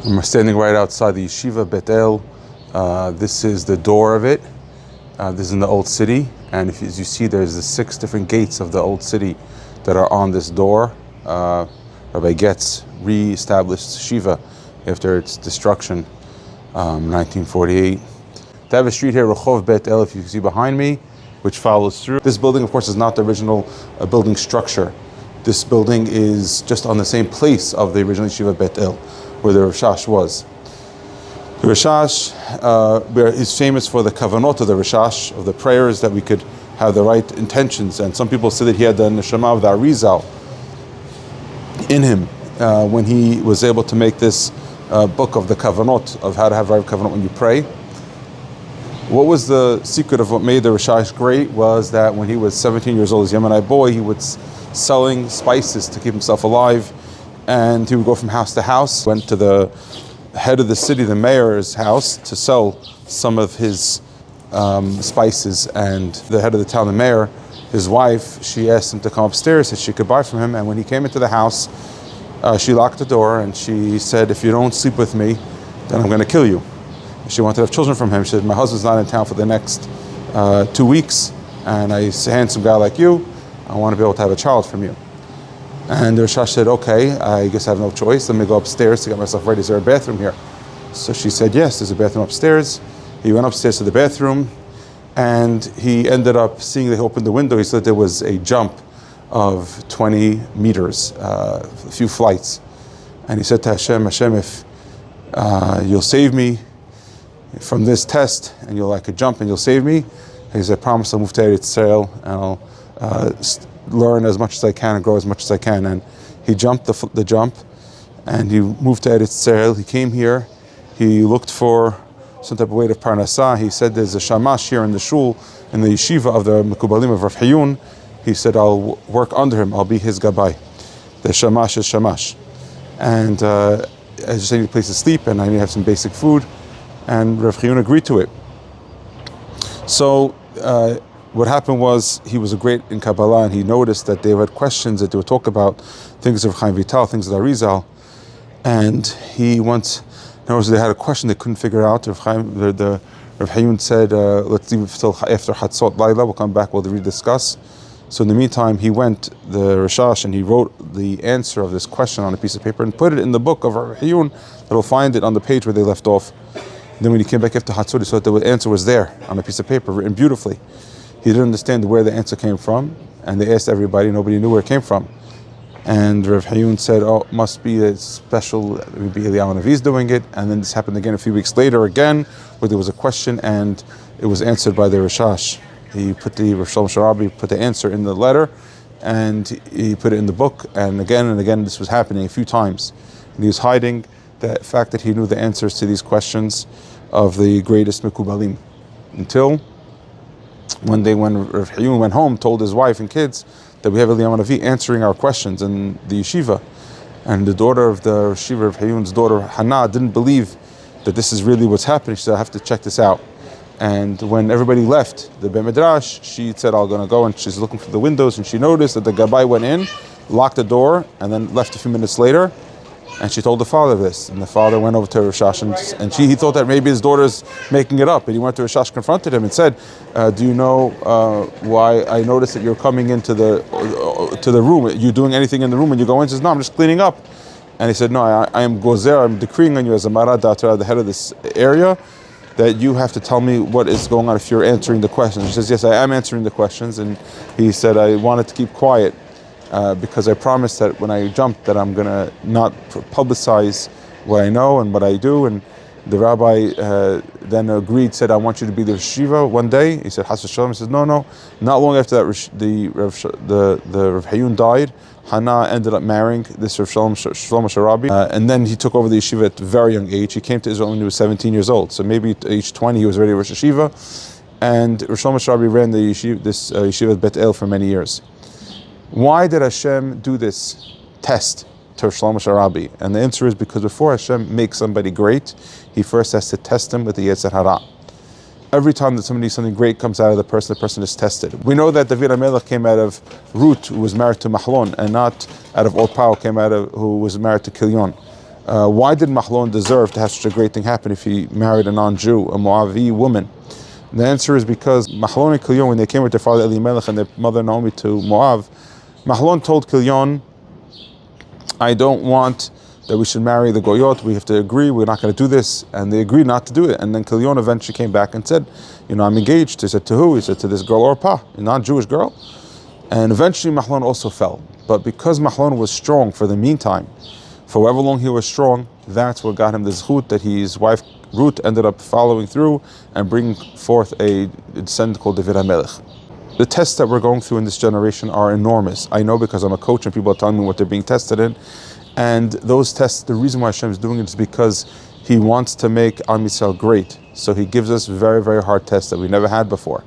I'm standing right outside the Yeshiva Bet El. This is the door of it. This is in the old city, and as you see, there's the 6 different gates of the old city that are on this door. Rabbi Getz re-established Shiva after its destruction, 1948. They have a street here, Rehov Bet El, if you can see behind me, which follows through. This building, of course, is not the original building structure. This building is just on the same place of the original Yeshiva Bet El, where the Rashash was. The Rashash is famous for the kavanot of the Rashash, of the prayers, that we could have the right intentions. And some people say that he had the neshama of the Arizal in him when he was able to make this book of the kavanot, of how to have right kavanot when you pray. What was the secret of what made the Rashash great was that when he was 17 years old, as a Yemenite boy, he was selling spices to keep himself alive, and he would go from house to house. Went to the head of the city, the mayor's house, to sell some of his spices, and the head of the town, the mayor, his wife, she asked him to come upstairs so she could buy from him. And when he came into the house, she locked the door and she said, "If you don't sleep with me, then I'm going to kill you." She wanted to have children from him. She said, "My husband's not in town for the next 2 weeks, and I'm a handsome guy like you. I want to be able to have a child from you." And the Rashash said, "Okay, I guess I have no choice. Let me go upstairs to get myself ready. Is there a bathroom here?" So she said, "Yes, there's a bathroom upstairs." He went upstairs to the bathroom, and he ended up seeing, they opened the window, he said there was a jump of 20 meters, a few flights. And he said to Hashem, "Hashem, if you'll save me from this test, and I could jump and you'll save me," he said, "I promise I'll move to Eretz Yisrael, and I'll learn as much as I can and grow as much as I can." And he jumped the jump, and he moved to Eretz Yisrael. He came here, he looked for some type of way of parnasah. He said there's a shamash here in the shul, in the yeshiva of the Mekubalim of Rav Hayun. He said, "I'll work under him, I'll be his gabbai." The shamash is shamash. And I just need a place to sleep, and I need to have some basic food. And Rav Hayun agreed to it. So what happened was, he was a great in Kabbalah, and he noticed that they had questions, that they would talk about things of Chaim Vital, things of the Arizal. And he once, in other words, they had a question they couldn't figure out. Rav Hayun said, "Let's leave it till after Hatzot Laila, we'll come back, we'll rediscuss." So in the meantime, he went, the Rashash, and he wrote the answer of this question on a piece of paper and put it in the book of Rav Hayun, that will find it on the page where they left off. Then when he came back after Hatzot, he saw that the answer was there on a piece of paper, written beautifully. He didn't understand where the answer came from, and they asked everybody, nobody knew where it came from. And Rav Hayun said, "Oh, it must be a special, maybe Eliyahu Navi's doing it." And then this happened again a few weeks later again, where there was a question and it was answered by the Rashash. He put Rav Shalom Sharabi put the answer in the letter, and he put it in the book, and again this was happening a few times. And he was hiding the fact that he knew the answers to these questions of the greatest Mekubalim. Until one day when Rav Hayun went home, told his wife and kids that we have Eliyahu Navi answering our questions in the yeshiva. And the daughter of the yeshiva, Rav Hayun's daughter, Hannah, didn't believe that this is really what's happening. She said, "I have to check this out." And when everybody left the Beit Midrash, she said, "I'm going to go," and she's looking through the windows, and she noticed that the gabbai went in, locked the door, and then left a few minutes later. And she told the father this, and the father went over to Rashash, and he thought that maybe his daughter's making it up. And he went to Rashash, confronted him, and said, "Do you know why I noticed that you're coming into the room? Are you doing anything in the room when you go in?" He says, "No, I'm just cleaning up." And he said, "No, I am gozer, I'm decreeing on you as a Marad Datra, the head of this area, that you have to tell me what is going on if you're answering the questions." He says, "Yes, I am answering the questions." And he said, "I wanted to keep quiet because I promised that when I jumped that I'm going to not publicize what I know and what I do." And the rabbi then agreed, said, "I want you to be the yeshiva one day." He said, "Has Shalom." He says, No. Not long after that, the Rav Hayun died. Hannah ended up marrying this Rav Shlomo Sharabi, and then he took over the yeshiva at a very young age. He came to Israel when he was 17 years old, so maybe at age 20 he was already Rosh Yeshiva. And Rav Shlomo Sharabi ran the yeshiva at Bet El for many years. Why did Hashem do this test to Rav Shlomo Sharabi? And the answer is because before Hashem makes somebody great, He first has to test them with the Yetzer Hara. Every time that something great comes out of the person is tested. We know that David HaMelech came out of Ruth, who was married to Mahlon, and not out of Orpah, who was married to Kilion. Why did Mahlon deserve to have such a great thing happen if he married a non-Jew, a Moavi woman? The answer is because Mahlon and Kilyon, when they came with their father Elimelech and their mother Naomi to Moav, Mahlon told Kilyon, I don't want that we should marry the Goyot, we have to agree, we're not going to do this. And they agreed not to do it. And then Kilyon eventually came back and said, I'm engaged. He said, to who? He said, to this girl Orpah, a non-Jewish girl. And eventually Mahlon also fell. But because Mahlon was strong for the meantime, for however long he was strong, that's what got him the zchut that his wife Ruth ended up following through and bringing forth a descendant called David HaMelech. The tests that we're going through in this generation are enormous. I know because I'm a coach and people are telling me what they're being tested in. And those tests, the reason why Hashem is doing it is because He wants to make Am Yisrael great. So He gives us very, very hard tests that we never had before.